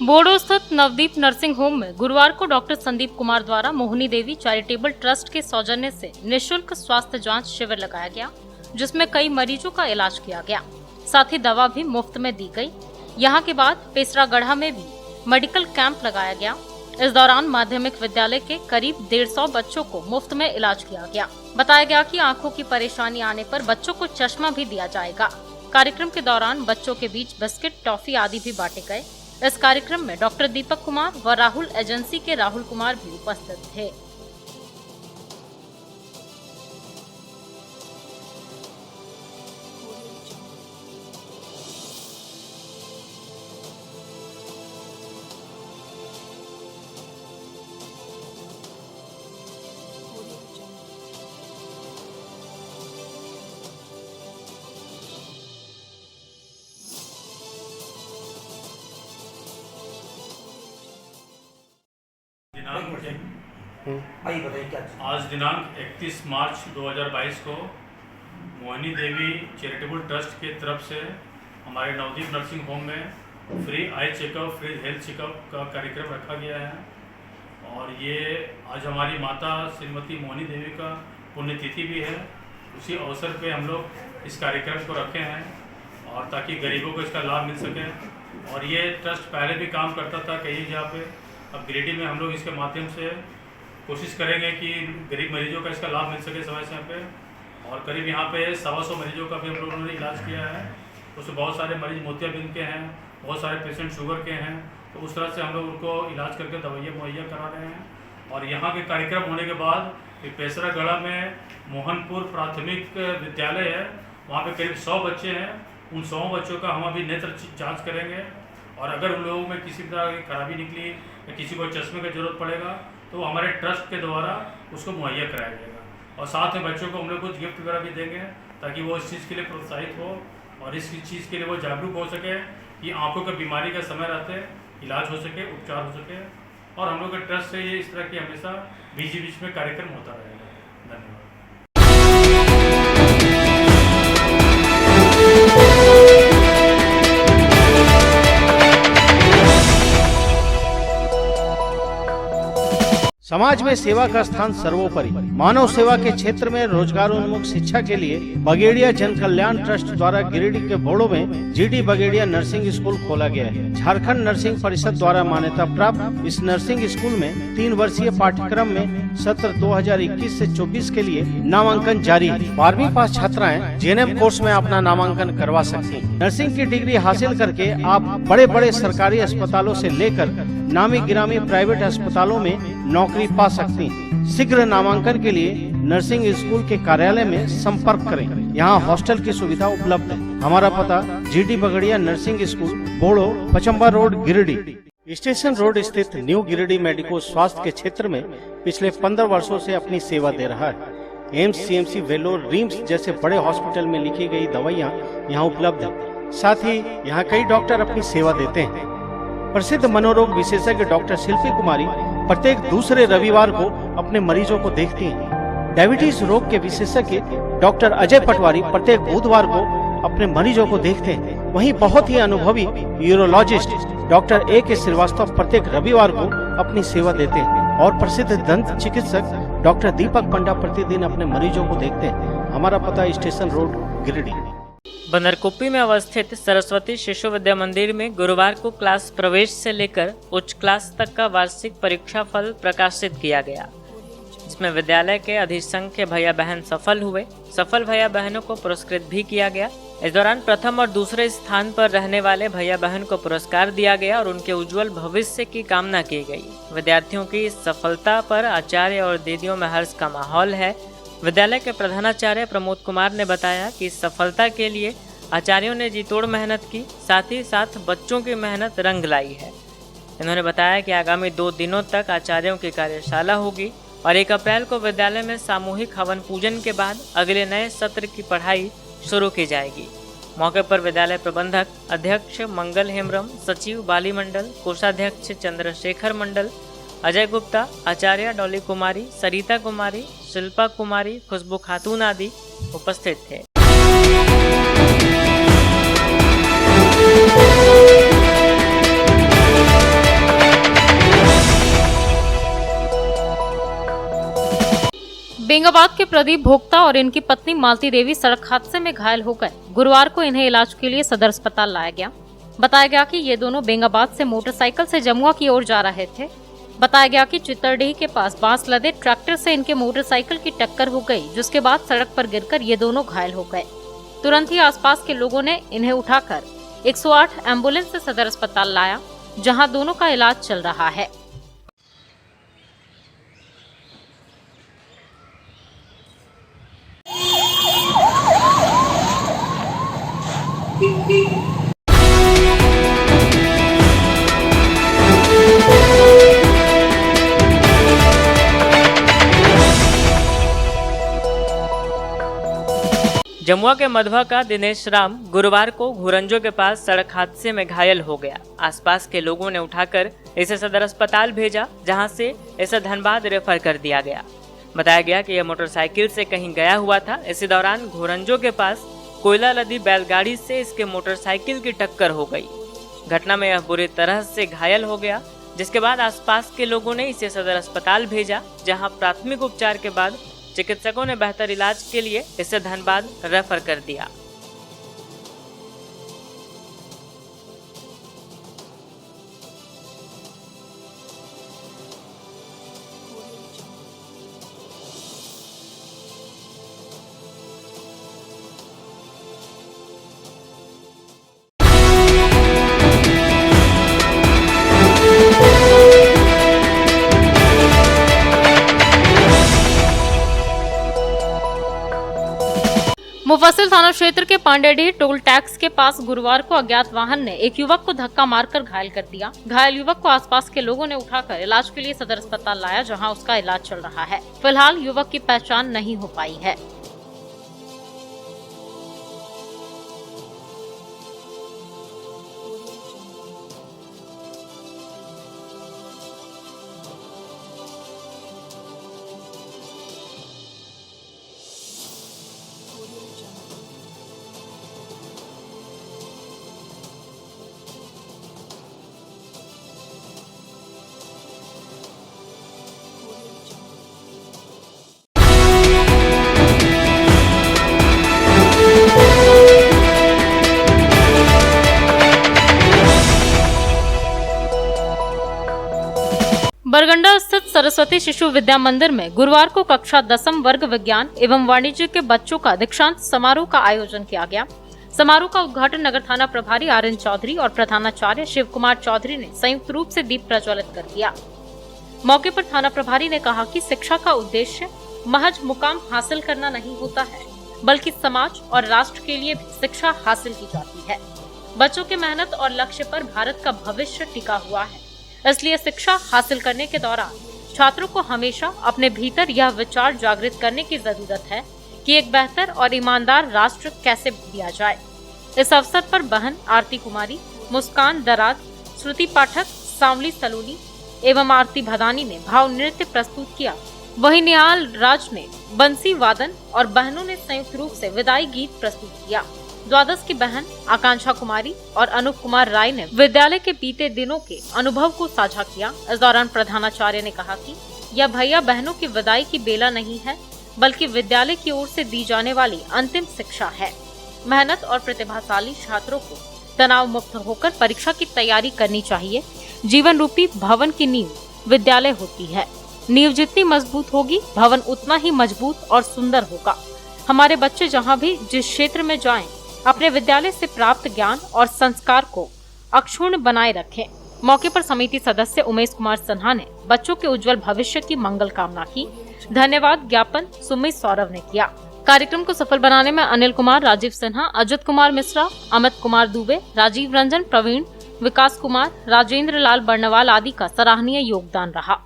बोडो स्थित नवदीप नर्सिंग होम में गुरुवार को डॉक्टर संदीप कुमार द्वारा मोहिनी देवी चैरिटेबल ट्रस्ट के सौजन्य से निःशुल्क स्वास्थ्य जांच शिविर लगाया गया, जिसमें कई मरीजों का इलाज किया गया। साथ ही दवा भी मुफ्त में दी गई। यहां के बाद पेसरागढ़ा में भी मेडिकल कैंप लगाया गया। इस दौरान माध्यमिक विद्यालय के करीब 150 बच्चों को मुफ्त में इलाज किया गया। बताया गया कि आंखों की परेशानी आने पर बच्चों को चश्मा भी दिया जाएगा। कार्यक्रम के दौरान बच्चों के बीच बिस्किट, टॉफी आदि भी बांटे गए। इस कार्यक्रम में डॉक्टर दीपक कुमार व राहुल एजेंसी के राहुल कुमार भी उपस्थित थे। आज दिनांक 31 मार्च 2022 को मोहिनी देवी चैरिटेबल ट्रस्ट के तरफ से हमारे नवदीप नर्सिंग होम में free eye checkup, free health checkup का कार्यक्रम रखा गया है। और ये आज हमारी माता श्रीमती मोहिनी देवी का पुण्यतिथि भी है। उसी अवसर पे हम लोग इस कार्यक्रम को रखे हैं और ताकि गरीबों को इसका लाभ मिल सके। और ये ट्रस्ट पहले भी काम करता था कई जगह पे। अब गिरिडीह में हम लोग इसके माध्यम से कोशिश करेंगे कि गरीब मरीजों का इसका लाभ मिल सके समय समय पे। और करीब यहाँ पे 125 मरीजों का भी हम लोगों ने इलाज किया है। उसमें बहुत सारे मरीज मोतियाबिंद के हैं, बहुत सारे पेशेंट शुगर के हैं। तो उस तरह से हम लोग उनको इलाज करके दवाइयाँ मुहैया करा रहे हैं। और यहाँ के कार्यक्रम होने के बाद पेसरागढ़ा में मोहनपुर प्राथमिक विद्यालय है, वहाँ पे करीब 100 बच्चे हैं। उन 100 बच्चों का हम अभी नेत्र जाँच करेंगे और अगर उन लोगों में किसी तरह की खराबी निकली या किसी को चश्मे की जरूरत पड़ेगा तो हमारे ट्रस्ट के द्वारा उसको मुहैया कराया जाएगा। और साथ में बच्चों को हम लोग कुछ गिफ्ट वगैरह भी देंगे ताकि वो इस चीज़ के लिए प्रोत्साहित हो और इस चीज़ के लिए वो जागरूक हो सके कि आंखों की बीमारी का समय रहते इलाज हो सके, उपचार हो सके। और हम लोग के ट्रस्ट से ये इस तरह की हमेशा बीच में कार्यक्रम होता रहेगा। धन्यवाद। समाज में सेवा का स्थान सर्वोपरि। मानव सेवा के क्षेत्र में रोजगारोन्मुख शिक्षा के लिए बगेड़िया जन कल्याण ट्रस्ट द्वारा गिरिडीह के बोड़ो में जीडी बगेड़िया नर्सिंग स्कूल खोला गया है। झारखंड नर्सिंग परिषद द्वारा मान्यता प्राप्त इस नर्सिंग स्कूल में 3 वर्षीय पाठ्यक्रम में सत्र 2021 से 24 के लिए नामांकन जारी है। 12वीं पास छात्राएं जेएनएम कोर्स में अपना नामांकन करवा सकती हैं। नर्सिंग की डिग्री हासिल करके आप बड़े बड़े सरकारी अस्पतालों से लेकर नामी गिरामी प्राइवेट अस्पतालों में नौकरी पा सकती हैं। शीघ्र नामांकन के लिए नर्सिंग स्कूल के कार्यालय में संपर्क करें। यहाँ हॉस्टल की सुविधा उपलब्ध है। हमारा पता GD Bagaria nursing school, Bodo, Pachamba road, Giridih. Station road स्थित न्यू गिरिडीह मेडिको स्वास्थ्य के क्षेत्र में पिछले 15 वर्षों से अपनी सेवा दे रहा है। एम्स, सीएमसी, वेलोर, रिम्स जैसे बड़े हॉस्पिटल में लिखी गई दवाइयाँ यहाँ उपलब्ध है। साथ ही यहाँ कई डॉक्टर अपनी सेवा देते हैं। प्रसिद्ध मनोरोग विशेषज्ञ डॉक्टर शिल्पी कुमारी प्रत्येक दूसरे रविवार को अपने मरीजों को देखती हैं। डायबिटीज रोग के विशेषज्ञ डॉक्टर अजय पटवारी प्रत्येक बुधवार को अपने मरीजों को देखते हैं। वहीं बहुत ही अनुभवी यूरोलॉजिस्ट डॉक्टर A.K. श्रीवास्तव प्रत्येक रविवार को अपनी सेवा देते हैं और प्रसिद्ध दंत चिकित्सक डॉक्टर दीपक पंडा प्रतिदिन अपने मरीजों को देखते हैं। हमारा पता स्टेशन रोड, गिरिडीह। बंदरकुप्पी में अवस्थित सरस्वती शिशु विद्या मंदिर में गुरुवार को क्लास प्रवेश से लेकर उच्च क्लास तक का वार्षिक परीक्षा फल प्रकाशित किया गया, जिसमें विद्यालय के अधिसंख्य भैया बहन सफल हुए। सफल भैया बहनों को पुरस्कृत भी किया गया। इस दौरान प्रथम और दूसरे स्थान पर रहने वाले भैया बहन को पुरस्कार दिया गया और उनके उज्जवल भविष्य की कामना की गई। विद्यार्थियों की इस सफलता पर आचार्य और दीदियों में हर्ष का माहौल है। विद्यालय के प्रधानाचार्य प्रमोद कुमार ने बताया कि इस सफलता के लिए आचार्यों ने जी तोड़ मेहनत की, साथ ही साथ बच्चों की मेहनत रंग लाई है। इन्होंने बताया कि आगामी 2 दिनों तक आचार्यों की कार्यशाला होगी और 1 अप्रैल को विद्यालय में सामूहिक हवन पूजन के बाद अगले नए सत्र की पढ़ाई शुरू की जाएगी। मौके पर विद्यालय प्रबंधक अध्यक्ष मंगल हेम्ब्रम, सचिव बाली मंडल, कोषाध्यक्ष चंद्रशेखर मंडल, अजय गुप्ता, आचार्य डॉली कुमारी, सरिता कुमारी, शिल्पा कुमारी, खुशबू खातून आदि उपस्थित थे। बेंगाबाद के प्रदीप भोक्ता और इनकी पत्नी मालती देवी सड़क हादसे में घायल हो गए। गुरुवार को इन्हें इलाज के लिए सदर अस्पताल लाया गया। बताया गया कि ये दोनों बेंगाबाद से मोटरसाइकिल से जमुआ की ओर जा रहे थे। बताया गया कि चित्तरडीह के पास बांस लदे ट्रैक्टर से इनके मोटरसाइकिल की टक्कर हो गई, जिसके बाद सड़क पर गिरकर ये दोनों घायल हो गए। तुरंत ही आसपास के लोगों ने इन्हें उठाकर 108 एम्बुलेंस से सदर अस्पताल लाया, जहां दोनों का इलाज चल रहा है। जमुआ के मधवा का दिनेश राम गुरुवार को घुरंजो के पास सड़क हादसे में घायल हो गया। आसपास के लोगों ने उठाकर इसे सदर अस्पताल भेजा, जहां से इसे धनबाद रेफर कर दिया गया। बताया गया कि यह मोटरसाइकिल से कहीं गया हुआ था। इसी दौरान घुरंजो के पास कोयला लदी बैलगाड़ी से इसके मोटरसाइकिल की टक्कर हो गई। घटना में यह बुरी तरह से घायल हो गया, जिसके बाद आसपास के लोगों ने इसे सदर अस्पताल भेजा, जहां प्राथमिक उपचार के बाद चिकित्सकों ने बेहतर इलाज के लिए इसे धनबाद रेफर कर दिया। मुफस्सिल थाना क्षेत्र के पांडेडीह टोल टैक्स के पास गुरुवार को अज्ञात वाहन ने एक युवक को धक्का मारकर घायल कर दिया। घायल युवक को आसपास के लोगों ने उठाकर इलाज के लिए सदर अस्पताल लाया, जहां उसका इलाज चल रहा है। फिलहाल युवक की पहचान नहीं हो पाई है। परगंडा स्थित सरस्वती शिशु विद्या मंदिर में गुरुवार को कक्षा 10वीं वर्ग विज्ञान एवं वाणिज्य के बच्चों का दीक्षांत समारोह का आयोजन किया गया। समारोह का उद्घाटन नगर थाना प्रभारी आर.एन. चौधरी और प्रधानाचार्य शिव कुमार चौधरी ने संयुक्त रूप से दीप प्रज्वलित कर किया। मौके पर थाना प्रभारी ने कहा कि शिक्षा का उद्देश्य महज मुकाम हासिल करना नहीं होता है, बल्कि समाज और राष्ट्र के लिए भी शिक्षा हासिल की जाती है। बच्चों की मेहनत और लक्ष्य पर भारत का भविष्य टिका हुआ है, इसलिए शिक्षा हासिल करने के दौरान छात्रों को हमेशा अपने भीतर यह विचार जागृत करने की जरूरत है कि एक बेहतर और ईमानदार राष्ट्र कैसे दिया जाए। इस अवसर पर बहन आरती कुमारी, मुस्कान दराज, श्रुति पाठक, सांवली सलोनी एवं आरती भदानी ने भाव नृत्य प्रस्तुत किया। वहीं निहाल राज ने बंसी वादन और बहनों ने संयुक्त रूप से विदाई गीत प्रस्तुत किया। द्वादश की बहन आकांक्षा कुमारी और अनूप कुमार राय ने विद्यालय के बीते दिनों के अनुभव को साझा किया। इस दौरान प्रधानाचार्य ने कहा कि यह भैया बहनों की विदाई की बेला नहीं है, बल्कि विद्यालय की ओर से दी जाने वाली अंतिम शिक्षा है। मेहनत और प्रतिभाशाली छात्रों को तनाव मुक्त होकर परीक्षा की तैयारी करनी चाहिए। जीवन रूपी भवन की नींव विद्यालय होती है। नींव जितनी मजबूत होगी, भवन उतना ही मजबूत और सुंदर होगा। हमारे बच्चे जहाँ भी जिस क्षेत्र में जाएं, अपने विद्यालय से प्राप्त ज्ञान और संस्कार को अक्षुण्ण बनाए रखें। मौके पर समिति सदस्य उमेश कुमार सिन्हा ने बच्चों के उज्जवल भविष्य की मंगल कामना की। धन्यवाद ज्ञापन सुमित सौरभ ने किया। कार्यक्रम को सफल बनाने में अनिल कुमार, राजीव सिन्हा, अजित कुमार मिश्रा, अमित कुमार दुबे, राजीव रंजन, प्रवीण, विकास कुमार, राजेंद्र लाल बर्नवाल आदि का सराहनीय योगदान रहा।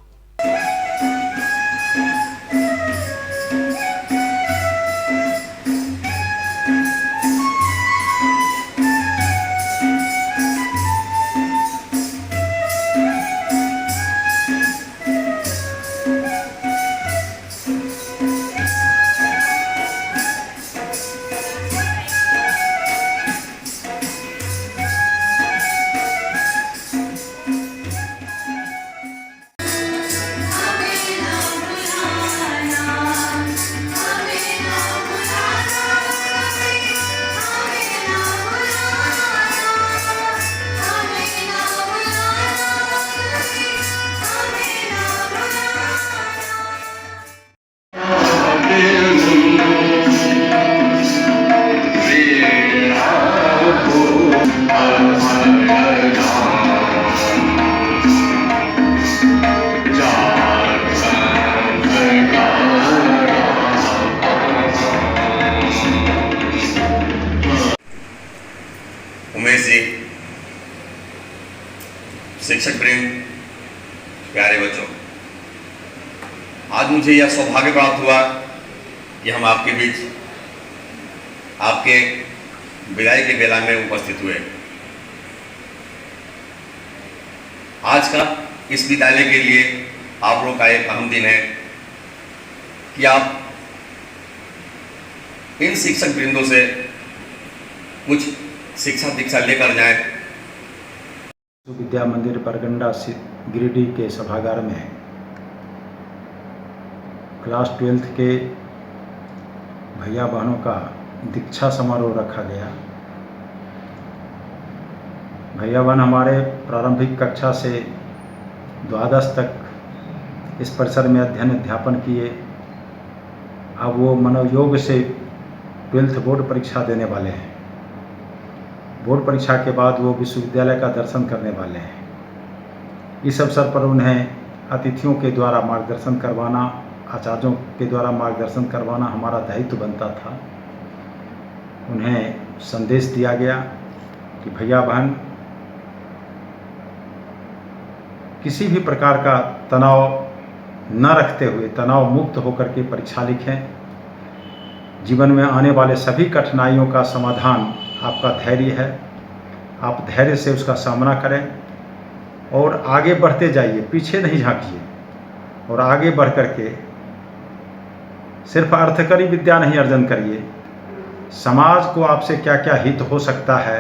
उमेश जी, शिक्षक वृंद, प्यारे बच्चों, आज मुझे यह सौभाग्य प्राप्त हुआ कि हम आपके बीच आपके विदाई के बेला में उपस्थित हुए। आज का इस विद्यालय के लिए आप लोग का एक अहम दिन है कि आप इन शिक्षक वृंदों से कुछ शिक्षा दीक्षा लेकर जाए। विद्या मंदिर परगंडा गिरिडीह के सभागार में क्लास 12th के भैया बहनों का दीक्षा समारोह रखा गया। भैया बहन हमारे प्रारंभिक कक्षा से द्वादश तक इस परिसर में अध्ययन अध्यापन किए। अब वो मनोयोग से 12th बोर्ड परीक्षा देने वाले हैं। बोर्ड परीक्षा के बाद वो विश्वविद्यालय का दर्शन करने वाले हैं। इस अवसर पर उन्हें अतिथियों के द्वारा मार्गदर्शन करवाना, आचार्यों के द्वारा मार्गदर्शन करवाना हमारा दायित्व बनता था। उन्हें संदेश दिया गया कि भैया बहन किसी भी प्रकार का तनाव न रखते हुए तनाव मुक्त होकर के परीक्षा लिखें। जीवन में आने वाले सभी कठिनाइयों का समाधान आपका धैर्य है। आप धैर्य से उसका सामना करें और आगे बढ़ते जाइए, पीछे नहीं झांकिए और आगे बढ़ करके सिर्फ अर्थकरी विद्या नहीं अर्जन करिए, समाज को आपसे क्या क्या हित हो सकता है।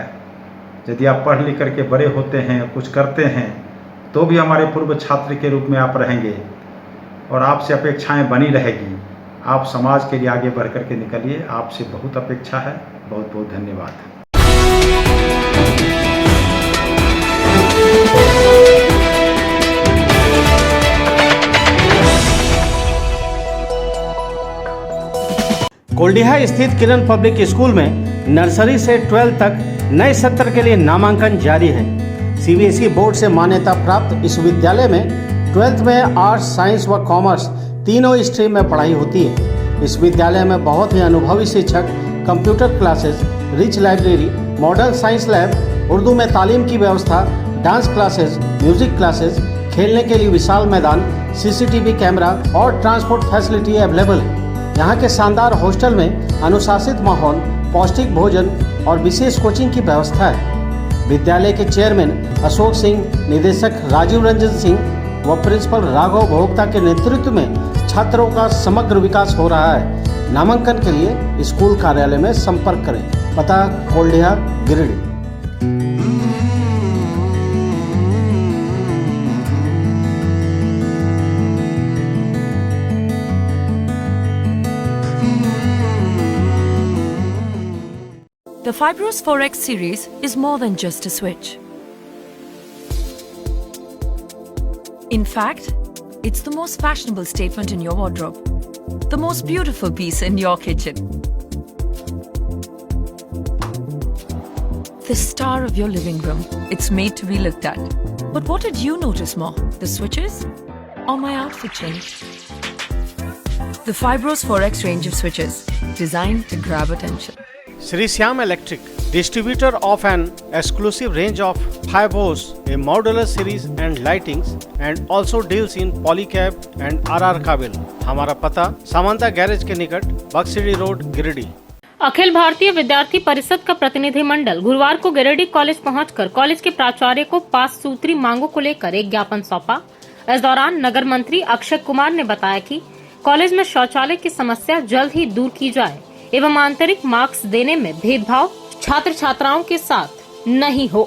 यदि आप पढ़ लिख करके बड़े होते हैं, कुछ करते हैं, तो भी हमारे पूर्व छात्र के रूप में आप रहेंगे और आपसे अपेक्षाएं बनी रहेगी। आप समाज के लिए आगे बढ़ करके निकलिए। आपसे बहुत अपेक्षा है। बहुत बहुत धन्यवाद। कोल्डिहा स्थित किरण पब्लिक स्कूल में नर्सरी से 12 तक नए सत्र के लिए नामांकन जारी है। सीबीएसई बोर्ड से मान्यता प्राप्त इस विद्यालय में 12th में आर्ट्स, साइंस व कॉमर्स तीनों स्ट्रीम में पढ़ाई होती है। इस विद्यालय में बहुत ही अनुभवी शिक्षक, computer classes, rich library, modern science lab, Urdu में तालीम की व्यवस्था, डांस क्लासेस, म्यूजिक क्लासेस, खेलने के लिए विशाल मैदान, सीसीटीवी कैमरा और ट्रांसपोर्ट फैसिलिटी अवेलेबल है। यहाँ के शानदार हॉस्टल में अनुशासित माहौल, पौष्टिक भोजन और विशेष कोचिंग की व्यवस्था है। विद्यालय के चेयरमैन अशोक सिंह, निदेशक राजीव रंजन सिंह व प्रिंसिपल राघव भोक्ता के नेतृत्व में छात्रों का समग्र विकास हो रहा है। नामांकन के लिए स्कूल कार्यालय में संपर्क करें। पता कोल्डिहा, Giridih. The Fibros 4X series is more than just a switch. In fact, it's the most fashionable statement in your wardrobe, the most beautiful piece in your kitchen, the star of your living room. It's made to be looked at. But what did you notice more, the switches or my outfit change? The Fibros 4X range of switches, designed to grab attention. Sri Syam Electric, distributor of an exclusive range of Fibros, a modular series and lightings, and also deals in polycab and RR काबिल। हमारा पता सामंता गैरेज के निकट, बक्सिडी रोड, गिरिडीह। अखिल भारतीय विद्यार्थी परिषद का प्रतिनिधि मंडल गुरुवार को गिरिडीह कॉलेज पहुंचकर कॉलेज के प्राचार्य को 5 सूत्री मांगों को लेकर एक ज्ञापन सौंपा। इस दौरान नगर मंत्री अक्षय कुमार ने बताया कि कॉलेज में शौचालय की समस्या जल्द ही दूर की जाए एवं आंतरिक मार्क्स देने में भेदभाव छात्र छात्राओं के साथ नहीं हो।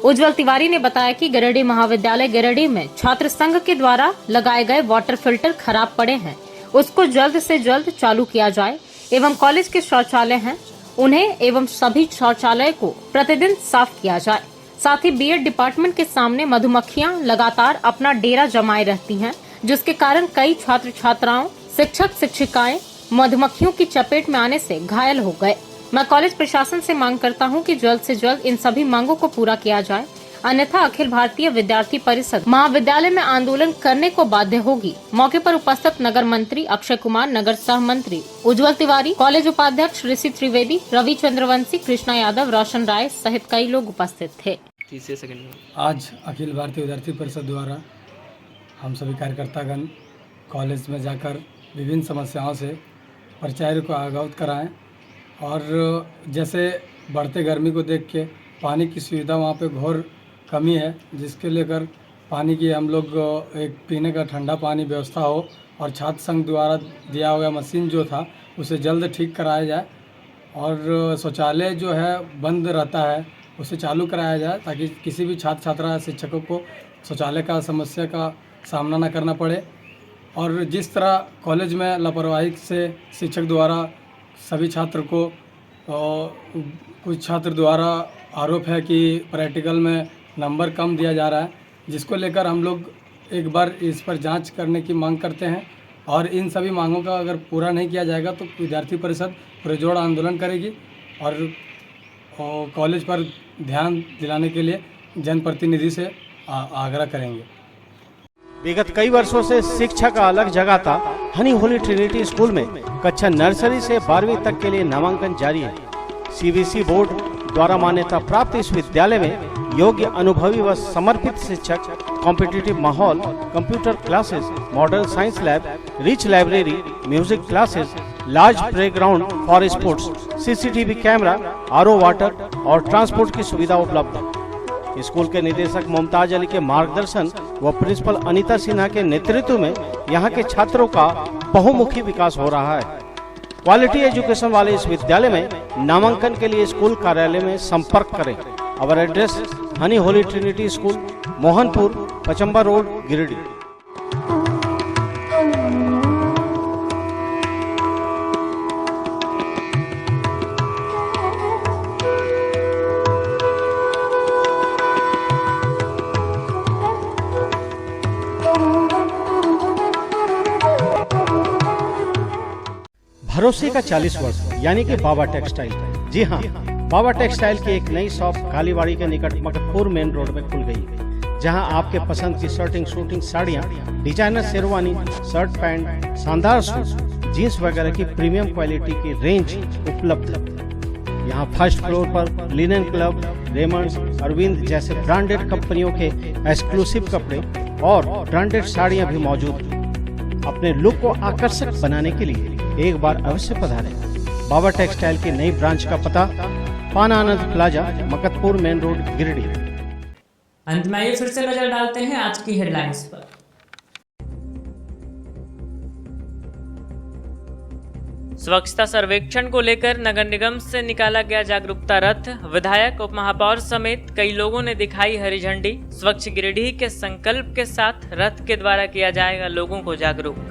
उज्जवल तिवारी ने बताया कि गिरिडीह महाविद्यालय गिरिडीह में छात्र संघ के द्वारा लगाए गए वाटर फिल्टर खराब पड़े हैं, उसको जल्द से जल्द चालू किया जाए एवं कॉलेज के शौचालय हैं उन्हें एवं सभी शौचालय को प्रतिदिन साफ किया जाए। साथ ही बीएड डिपार्टमेंट के सामने मधुमक्खियां लगातार अपना डेरा जमाए रहती हैं, जिसके कारण कई छात्र छात्राओं, शिक्षक शिक्षिकाएं मधुमक्खियों की चपेट में आने से घायल हो गए। मैं कॉलेज प्रशासन से मांग करता हूं कि जल्द से जल्द इन सभी मांगों को पूरा किया जाए, अन्यथा अखिल भारतीय विद्यार्थी परिषद महाविद्यालय में आंदोलन करने को बाध्य होगी। मौके पर उपस्थित नगर मंत्री अक्षय कुमार, नगर सह मंत्री उज्जवल तिवारी, कॉलेज उपाध्यक्ष ऋषि त्रिवेदी, रवि चंद्रवंशी, कृष्णा यादव, रोशन राय सहित कई लोग उपस्थित थे। आज अखिल भारतीय विद्यार्थी परिषद द्वारा हम सभी कार्यकर्तागण कॉलेज में जाकर विभिन्न समस्याओं से प्राचार्य को अवगत कराएं और जैसे बढ़ते गर्मी को देख के पानी की सुविधा वहाँ पे घोर कमी है, जिसके लेकर पानी की हम लोग एक पीने का ठंडा पानी व्यवस्था हो और छात्र संघ द्वारा दिया हुआ मशीन जो था उसे जल्द ठीक कराया जाए और शौचालय जो है बंद रहता है उसे चालू कराया जाए ताकि किसी भी छात्र छात्रा शिक्षकों को शौचालय का समस्या का सामना न करना पड़े। और जिस तरह कॉलेज में लापरवाही से शिक्षक द्वारा सभी छात्र को कुछ छात्र द्वारा आरोप है कि प्रैक्टिकल में नंबर कम दिया जा रहा है, जिसको लेकर हम लोग एक बार इस पर जांच करने की मांग करते हैं और इन सभी मांगों का अगर पूरा नहीं किया जाएगा तो विद्यार्थी परिषद पुरजोर आंदोलन करेगी और कॉलेज पर ध्यान दिलाने के लिए जनप्रतिनिधि से आग्रह करेंगे। विगत कई वर्षों से शिक्षा का अलग जगह था। हनी होली ट्रिनिटी स्कूल में कक्षा नर्सरी से 12वीं तक के लिए नामांकन जारी है। सीबीएसई बोर्ड द्वारा मान्यता प्राप्त इस विद्यालय में योग्य, अनुभवी व समर्पित शिक्षक, कॉम्पिटिटिव माहौल, computer classes, modern science lab, rich library, music classes, large playground for sports, CCTV camera, RO water और ट्रांसपोर्ट की सुविधा उपलब्ध है। स्कूल के निदेशक मुमताज अली के मार्गदर्शन व प्रिंसिपल अनीता सिन्हा के नेतृत्व में यहाँ के छात्रों का बहुमुखी विकास हो रहा है। क्वालिटी एजुकेशन वाले इस विद्यालय में नामांकन के लिए स्कूल कार्यालय में संपर्क करें। Our address honey holy trinity school, Mohanpur, Pachamba road, Giridih. भरोसे का 40 वर्ष यानी कि बाबा टेक्सटाइल। जी हाँ, बाबा टेक्सटाइल की एक नई शॉप कालीबाड़ी के निकट मकतपुर मेन रोड में खुल गई है, जहां आपके पसंद की शर्टिंग शूटिंग साड़ियां, डिजाइनर शेरवानी, शर्ट पैंट, शानदार सूट, जीन्स वगैरह की प्रीमियम क्वालिटी की रेंज उपलब्ध है। यहाँ फर्स्ट फ्लोर पर लिनन क्लब, रेमंड्स, अरविंद जैसे ब्रांडेड कंपनियों के एक्सक्लूसिव कपड़े और ब्रांडेड साड़ियां भी मौजूद हैं। अपने लुक को आकर्षक बनाने के लिए एक बार अवश्य पधारें। बाबा टेक्सटाइल की नई ब्रांच का पता पान Anand plaza, Makatpur main road, Giridih. अंत में आइए फिर से नजर डालते हैं आज की हेडलाइंस पर। स्वच्छता सर्वेक्षण को लेकर नगर निगम से निकाला गया जागरूकता रथ। विधायक, उप महापौर समेत कई लोगों ने दिखाई हरी झंडी। स्वच्छ गिरिडीह के संकल्प के साथ रथ के द्वारा किया जाएगा लोगों को जागरूक।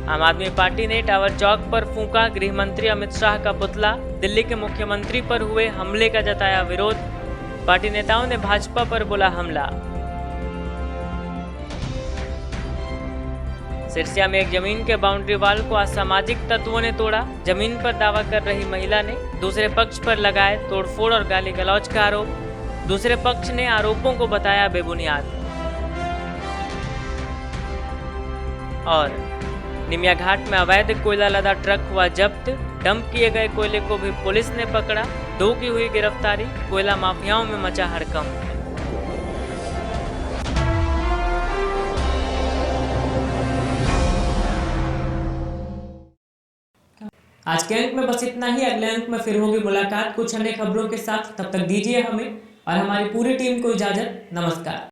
आम आदमी पार्टी ने टावर चौक पर फूंका गृह मंत्री अमित शाह का पुतला। दिल्ली के मुख्यमंत्री पर हुए हमले का जताया विरोध। पार्टी नेताओं ने भाजपा पर बोला हमला। सिरसिया में एक जमीन के बाउंड्री वाल को असामाजिक तत्वों ने तोड़ा। जमीन पर दावा कर रही महिला ने दूसरे पक्ष पर लगाए तोड़फोड़ और गाली गलौज का आरोप। दूसरे पक्ष ने आरोपों को बताया बेबुनियाद। और निमिया घाट में अवैध कोयला लदा ट्रक हुआ जब्त। डंप किए गए कोयले को भी पुलिस ने पकड़ा। 2 की हुई गिरफ्तारी। कोयला माफियाओं में मचा हड़कंप। आज के अंक में बस इतना ही। अगले अंक में फिर होगी मुलाकात कुछ अन्य खबरों के साथ। तब तक दीजिए हमें और हमारी पूरी टीम को इजाजत। नमस्कार।